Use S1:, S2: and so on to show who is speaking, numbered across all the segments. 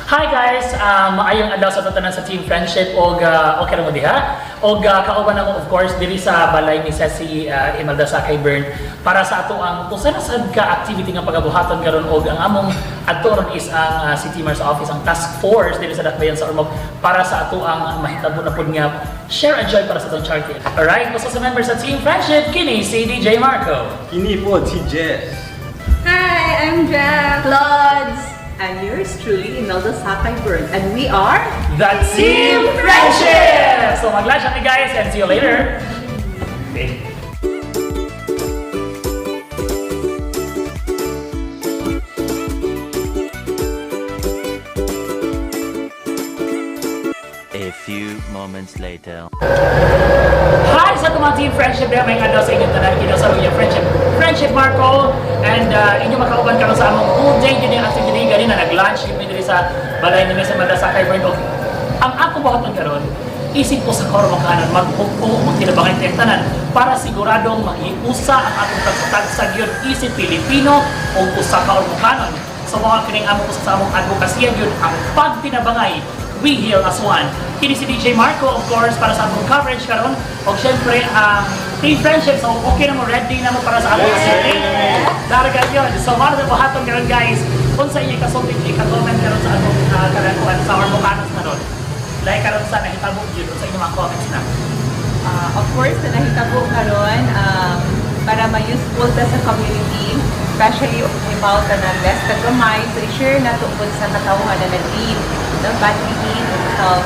S1: Hi guys, maayong adlaw sa tatanan sa Team Friendship og okay ra mo diha. Og kauban namo of course diri sa balay ni si Imelda Sakay Bern para sa ato ang usa na sad ka activity nga pagabuhaton karon og ang among adto is ang City Mayor's Office, ang task force diri sa Dakbayan sa Ormoc para sa ato ang mahitabo na pud nga share and joy para sa atong charity. Alright, usa sa members sa Team Friendship kini si DJ Marco.
S2: Kini po si Jess.
S3: Hi, I'm Jack. Lods. And yours truly, Imelda Sakay Bern. And we are
S1: The Team Friendship! So mag-lunch kami guys and see you later. Okay.
S4: A few moments later.
S1: Hi sa mga Team Friendship na may adlaw sa inyong tanan kinasa Luya Friendship Marco and inyo makauban karon sa among full day din ang activity gani na nag-lunch kami diri sa balay ni Miss Imelda Sakay Bern. Ang ako buhaton karon isip ko sa karon makanan magbuko magtinabangan tayong tanan para siguradong maiusa ang atong tagsatag gyud isip Pilipino o usa ka Ormocanon. So mga kining amo ko sa among advokasya gyud ang pagtinabangay We Heal as One. Kini si DJ Marco, of course, para sa atong coverage karon. O syempre, ang Team Friendship, so okay na mo, ready na mo para sa atong city. Daragan yun. So, mga na buhaton karon guys, kung sa inyo kasulting, ika-comment karon sa atong kanakuan sa Ormocanos karon. Like karon sa nahitabo yun, sa inyong mga comments na.
S3: of course, na nahitabo karon para ma-useful ta sa community, especially about na less tagamay, so i-share na tungkol sa katawhan na nag-lead, no, badly lead, sa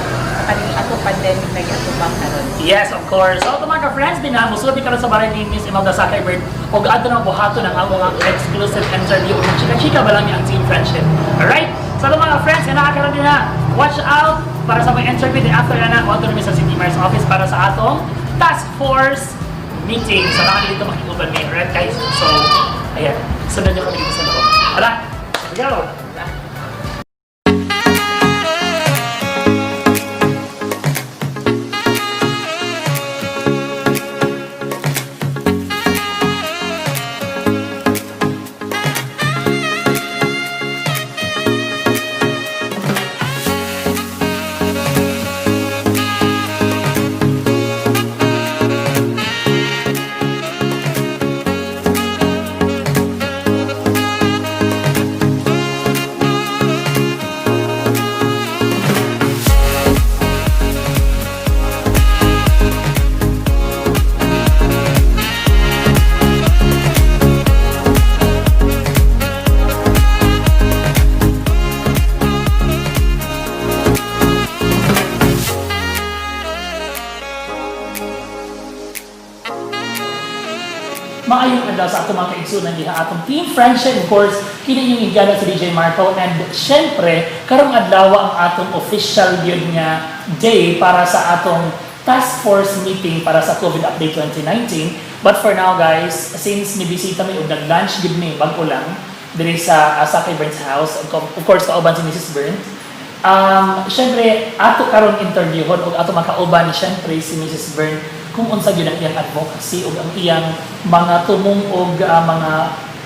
S3: kaning ato pandemic na gatubang karon.
S1: Yes, of course. So, ito mga ka-friends, musulti karon sa balay ni Miss Imelda Sakay Bern o ato na buhaton ang among exclusive interview o chika-chika ba lang ang Team Friendship. Alright? So, ito mga friends, yan nakakaroon din na. Watch out para sa mga interview din after na o ito sa City Mayor's Office para sa atong task force meeting. So, nakakali dito makikupan may alright guys? So, ayan. Sundan nyo kami dito sa loob. Alright? Let's go! Maayong adlaw sa atong mga kaigsunan diha atong Team Friendship, of course, kini yung igala sa DJ Marco and syempre karong adlaw ang atong official yun nga day para sa atong task force meeting para sa COVID update 2019. But for now guys, since nibisita mi og nag-lunch gid mi bago lang diri sa Sakay Bern's house, of course kauban si Mrs. Bern. Syempre ato karon interviewon og ato makauban syempre si Mrs. Bern kung unsa gyud ang iyang advocacy ug ang iyang mga tumong og mga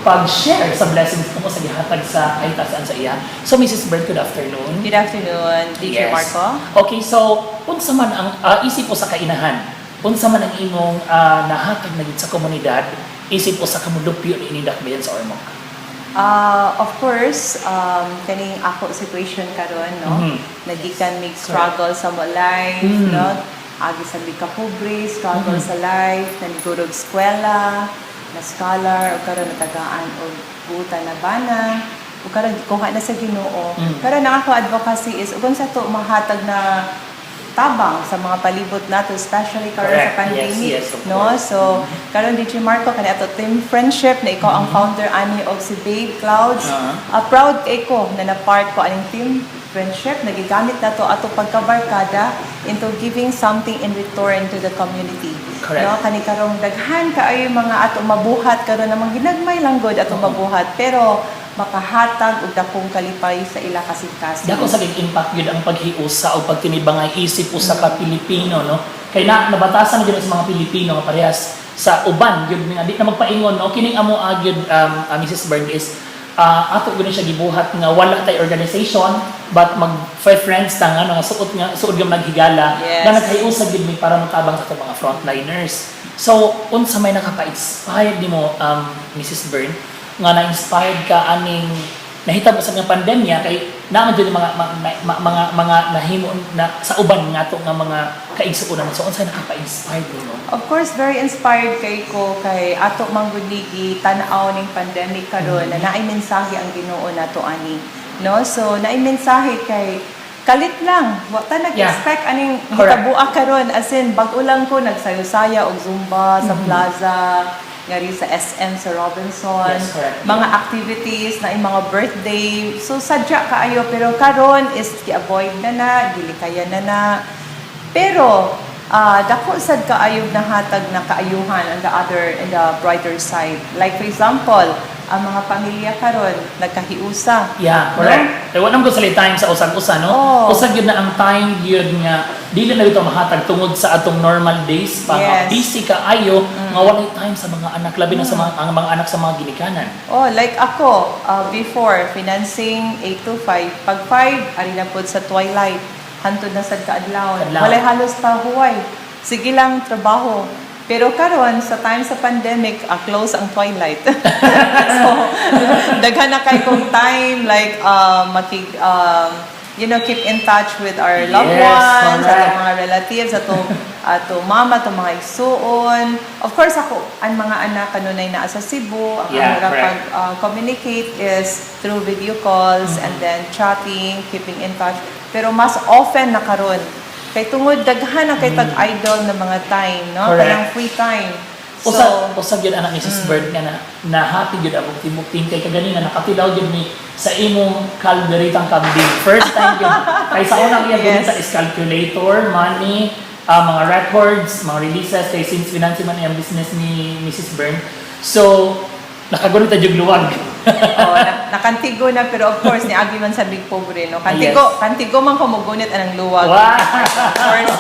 S1: pag-share sa blessings kung sa gihatag sa ay tasan sa iya. So Mrs. Bern, good afternoon.
S3: Good afternoon, DJ Marco.
S1: Okay, so unsa man ang isip o sa kainahan? Unsa man ang imong nahatag na gid sa komunidad isip o sa kamudupyo ni Dakbayan sa Ormoc?
S3: Of course, kaning ako situation karon, no? Nagikan mig struggle sa mo life, no? Agi sa ka pobre, struggle sa life, nanigurog eskwela, na scholar, o karon natagaan o buta na bana, o karon kuha na sa Ginoo. Pero ang ako advocacy is kung sa to mahatag na tabang sa mga palibot nato, especially karon sa pandemic,
S1: yes,
S3: no? So karon DJ Marco kani ato Team Friendship na ikaw ang founder ani og si Babe Clouds. Proud kay ko na na-part ko aning Team Friendship, nagigamit na to ato pagkabarkada into giving something in return to the community.
S1: Correct.
S3: No, kani karong daghan kaayo mga ato mabuhat karon namang ginagmay lang god ato mabuhat, pero makahatag og dakong kalipay sa ila kasing-kasing.
S1: Dako sa impact yun ang paghiusa o pagtinibangay isip usa ka Pilipino, no? Kay nabatasan gyud sa mga Pilipino nga parehas sa uban gyud nga di na magpaingon no kining amo gyud Mrs. Bern is ato gud siya gibuhat nga wala tay organization but mag friends ta nga suot gyud naghigala
S3: Yes.
S1: nga naghiusag gyud mi para matabang sa ato mga frontliners. So unsa may nakapa-inspired nimo Mrs. Bern nga na-inspired ka aning nahitabo sa nga pandemya kay naman jud mga nahimo na sa uban nga to nga mga kaigsuonan. So unsa nakapa-inspired nimo?
S3: Of course, very inspired kay ko kay ato manggudigi tan-aw ning pandemic karon na naay mensahe ang Ginoo nato ani. No? So naay mensahe kay kalit lang. Wa ta nag-expect aning
S1: Correct.
S3: gitabuak karon as in bag-o lang ko nagsayo-saya og zumba sa plaza ngari sa SM sa Robinson,
S1: Yes, correct.
S3: mga activities na mga birthday. So sadya kaayo pero karon is gi-avoid na dili kaya na. Pero dako sad kaayog na hatag na kaayuhan on the brighter side. Like for example, ang mga pamilya karon nagkahiusa.
S1: Yeah, correct. Kaya wala ko time sa usag-usa, no?
S3: Oh.
S1: Usag yun na ang time yun nga, dili na ito mahatag tungod sa atong normal days pa.
S3: Yes.
S1: Busy ka ayo, nga wala time sa mga anak, labi na sa ang mga anak sa mga ginikanan.
S3: Oh, like ako, before, financing 8 to 5. Pag 5, ari na po sa twilight. Hantod na sad kaadlaw.
S1: Adlaw.
S3: Walay halos pa huway. Sige lang trabaho. Pero karon sa time sa pandemic, close ang twilight. So, daghan na kay kong time like keep in touch with our loved
S1: Yes,
S3: ones,
S1: correct.
S3: atong mga relatives, ato mama, ato mga igsuon. Of course ako, ang mga anak kanunay naa sa Cebu, ang
S1: Yeah,
S3: among
S1: correct.
S3: communicate is through video calls and then chatting, keeping in touch. Pero mas often na karon kay tungod daghan na kay tag-idol na mga time, no?
S1: Correct.
S3: Kanang free time. So,
S1: Usag yun anak ni Mrs. Bird nga na happy yun ang tibuk-tim kay kaganina nakatilaw yun mi sa imong kalderitang kambing. First time yun. Kay sa unang iya
S3: Yes.
S1: sa is calculator, money, mga records, mga releases, kay since finance man yung business ni Mrs. Byrne. So, nakagunit na yung luwag.
S3: nakantigo na pero of course ni agi man sa big pobre no.
S1: Yes.
S3: Kantigo man ko mogunit anang luwag.
S1: Wow!
S3: Of course.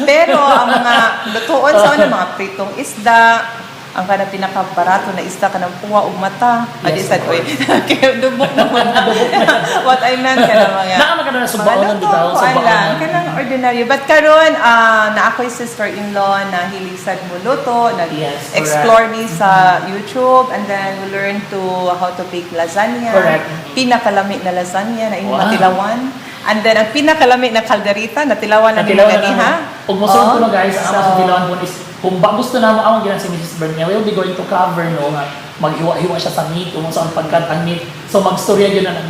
S3: Pero ang mga lutuon sa una mga pritong isda, ang kana pinakabarato na isda kanang puwa ug mata. Adi
S1: Yes,
S3: sad
S1: of
S3: oy.
S1: course.
S3: Kaya dubok naman. What I meant kana mga
S1: Naama ka na subaonan
S3: luto,
S1: bitaw,
S3: kuan lang,
S1: subaonan.
S3: kanang ordinary. But karon na ako'y sister-in-law na hilig sad mo luto,
S1: Yes,
S3: nag-explore ni sa YouTube and then we learn to how to bake lasagna.
S1: Correct.
S3: Pinakalami na lasagna na
S1: Wow.
S3: matilawan. And then ang pinakalami na kalderita natilawan na
S1: Natilawan
S3: nila
S1: na
S3: ha.
S1: Kung musuot ko no guys, ang amang sa tilawan po is kung gusto na mo ang ginang si Mrs. Byrne, we'll be going to cover no nga maghiwa-hiwa siya sa meat kung saan pagkat ang meat. So magstorya yun na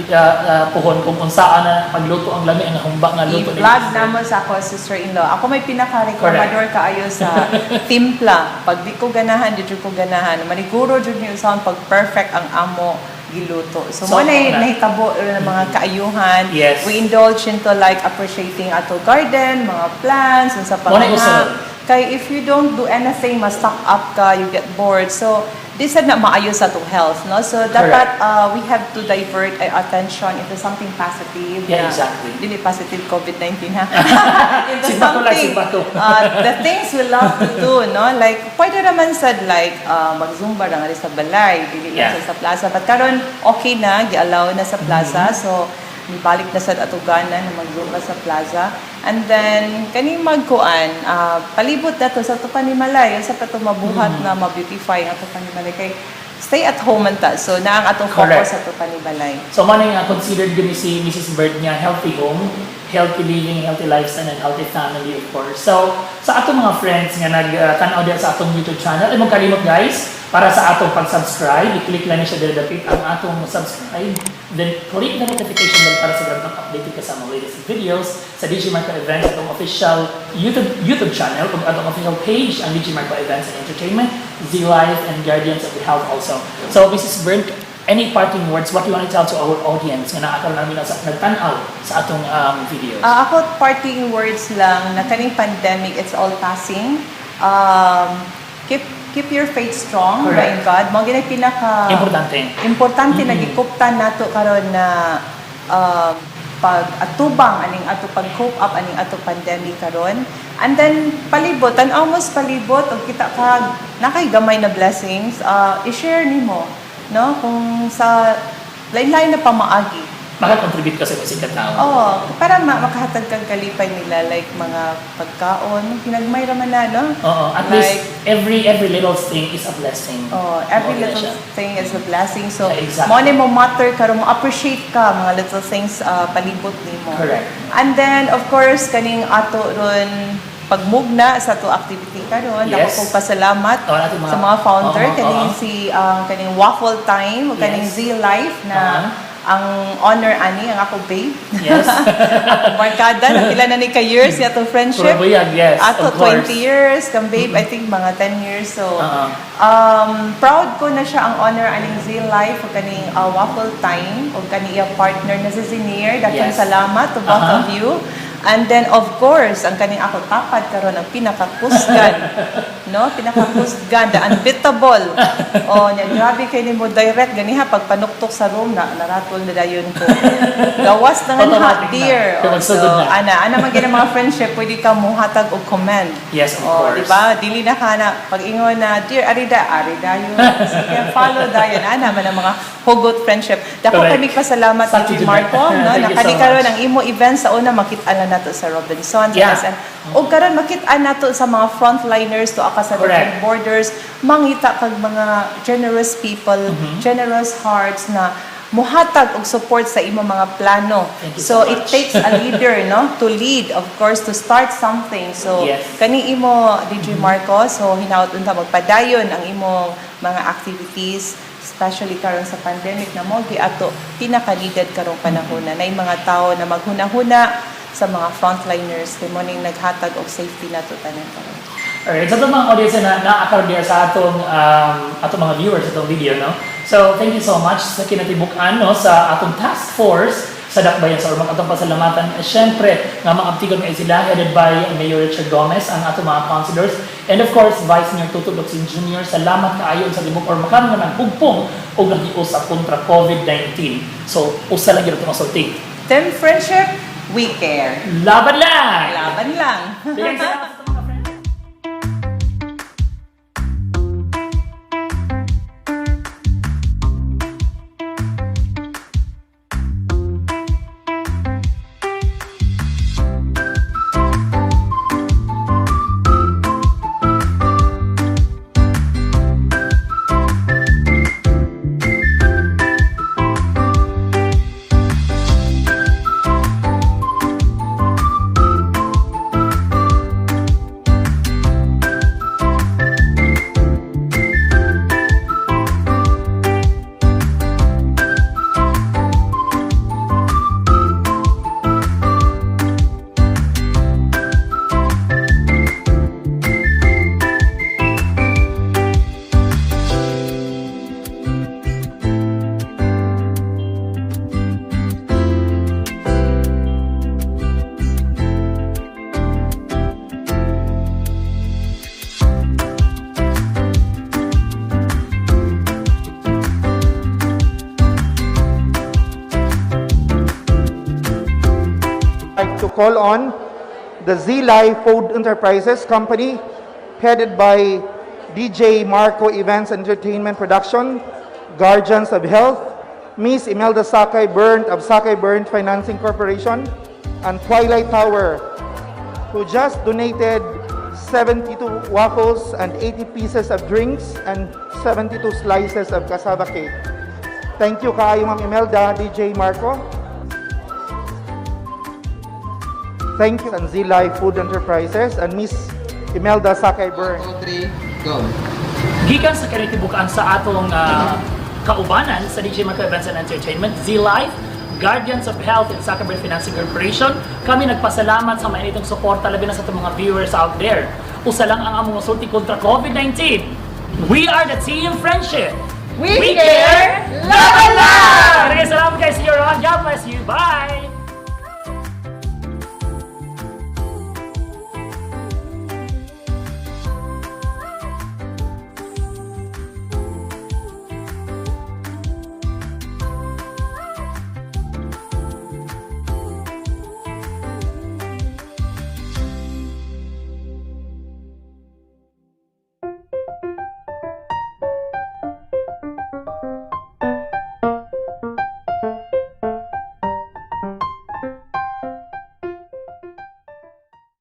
S1: puhon kung unsaan na pagluto ang lami ang humba nga luto ni
S3: I-vlog
S1: Mrs. Byrne.
S3: na mo sa ako, sister-in-law. Ako may pinaka-rekomador kaayo sa timpla. Pag di ko ganahan, di ko ganahan. Maniguro jud niyo usahan pag perfect ang amo giluto. So,
S1: So,
S3: mo na
S1: na.
S3: nahitabo ng mga kaayuhan.
S1: Yes.
S3: We indulge into like appreciating ato garden, mga plants, sa
S1: Mo na usunod.
S3: paghaha. Kay if you don't do anything, ma-stock up ka, you get bored. So, this is na maayo sa itong health, no? So, dapat we have to divert attention into something positive.
S1: Yeah,
S3: na-
S1: exactly.
S3: Dili positive COVID-19, ha? Into
S1: Si Bato lang, si
S3: something,
S1: Bato.
S3: the things we love to do, no? Like, pwede naman sad, like, mag-zumba na nga rin sa balay, dili
S1: Yeah.
S3: lang sa plaza. But karon okay na, gi-allow na sa plaza. So, balik na sad ato gana na mag-zumba sa plaza. And then, kaning magkuan, palibot na to sa ato panimalay. Sa pato mabuhat na ma-beautify ang ato panimalay. Kay, stay at home man ta. So, na ang atong
S1: Correct.
S3: focus sa ato panimalay.
S1: So man nga considered gani si Mrs. Bird niya healthy home, healthy living, healthy lifestyle, and healthy family of course. So sa atong mga friends nga nag-tanaw diyan sa atong YouTube channel, ay mong kalimot guys, para sa atong pag-subscribe, i-click lang niya siya dito dapit ang atong subscribe, then click the notification bell para sa ganitong updated ka sa mga latest videos sa DJ Marco Events, atong official YouTube channel, ug atong official page ang DJ Marco Events and Entertainment, Z-Life, and Guardians of the Health also. So Mrs. Bird, any parting words, what you want to tell to our audience nga naakaw namin na nagtanaw sa atong videos?
S3: Ako, parting words lang, na kaning pandemic, it's all passing. Keep your faith strong
S1: Correct.
S3: in God. Mo ginay pinaka
S1: Importante.
S3: importante na gikuptan nato karon na pag-atubang aning ato pag-cope up aning ato pandemic karon. And then palibot, and almost palibot og kita ka nakay gamay na blessings, i-share nimo, no? Kung sa lain-lain na pamaagi.
S1: Makakontribute ka sa music tao.
S3: Oo, para makahatag kang kalipay nila, like mga pagkaon, hinagmay raman na, no?
S1: Oo, at
S3: Like,
S1: least every little thing is a blessing.
S3: every
S1: Oo,
S3: little
S1: siya.
S3: thing is a blessing. So,
S1: Exactly.
S3: mo ni mo matter karon mo appreciate ka mga little things palibot nimo.
S1: Correct.
S3: And then of course kaning ato ron pagmugna sa to activity karon,
S1: Yes.
S3: ako pasalamat
S1: Oo, ating
S3: sa mga founder kaning
S1: oo.
S3: si kaning Waffle Time o kaning
S1: Yes.
S3: Z Life na ang honor ani ang ako babe.
S1: Yes.
S3: Ako barkada na pila na ni ka years yato friendship.
S1: Purabuyag, yes,
S3: Ato
S1: of course.
S3: 20 years, kang babe, I think mga 10 years. So,
S1: Oo.
S3: proud ko na siya ang honor aning Z Life o kaning Waffle Time o kaniya partner na si Zinier. Daghang
S1: Yes.
S3: salamat to both of you. And then of course, ang kaning ako tapad karon ang pinakakusgan, no? Pinakakusgan, the unbeatable. Nya grabe kay nimo direct ganiha pag panuktok sa room na naratol na dayon ko. Gawas na nga
S1: Automatic na.
S3: dear.
S1: Kaya magsugod na.
S3: ana man gina mga friendship pwede ka muhatag og comment.
S1: Yes, of course.
S3: Di ba? Dili na ka na pag ingon na dear arida yun. Sige, follow dayon ana man ang mga hugot friendship. Dako
S1: Correct.
S3: kami pasalamat sa
S1: Thank you,
S3: Marco, no?
S1: Thank you so
S3: Nakadikaroon
S1: much.
S3: ang imo event sa una makita na nato sa Robinson, sa
S1: Yeah.
S3: SM. O karon makita nato sa mga frontliners to aka sa
S1: Correct.
S3: different borders, mangita kag mga generous people, generous hearts na muhatag og support sa imo mga plano.
S1: Thank you
S3: So
S1: so
S3: it
S1: much.
S3: takes a leader, no, to lead, of course, to start something. So
S1: Yes.
S3: kani imo DJ Marco, so hinaut unta magpadayon ang imong mga activities, especially karon sa pandemic na mo ato pinaka-needed karong panahon na may mga tao na maghuna-huna sa mga frontliners kay mo ning naghatag og safety nato tanan karon.
S1: Alright, sa itong mga audience na na-accord sa atong mga viewers sa itong video, no? So, thank you so much sa kinatibuk-an, no, sa atong task force sa Dakbayan sa Ormoc. Atong pasalamatan. Siyempre, nga mga abtigon nga sila, headed by Mayor Richard Gomez, ang atong mga councilors. And of course, Vice Mayor Tuto Locsin Jr. Salamat kaayon sa Tibuk Ormocan nga nagpugpong o nagios sa kontra COVID-19. So, usa lang yun itong asulti.
S3: Team friendship, we care.
S1: Laban lang!
S3: Laban lang.
S1: Bigyan salamat sa mga friends.
S2: Like to call on the Z Live Food Enterprises Company, headed by DJ Marco Events Entertainment Production, Guardians of Health, Miss Imelda Sakay Burnt of Sakay Burnt Financing Corporation, and Twilight Tower, who just donated 72 waffles and 80 pieces of drinks and 72 slices of cassava cake. Thank you kaayo Ma'am Imelda, DJ Marco. Thank you, and Z Live Food Enterprises and Miss Imelda Sakay Burn.
S5: 2, 3, go.
S1: Gikan sa kinatibukan sa atong kaubanan sa DJ Marco Events and Entertainment, Z-Life, Guardians of Health and Sakay Financing Corporation, kami nagpasalamat sa mainitong suporta labi na sa itong mga viewers out there. Usa lang ang among sulti kontra COVID-19. We are the Team Friendship.
S3: We care. Laban lang!
S1: Maraming salamat guys. See you around. God bless you. Bye!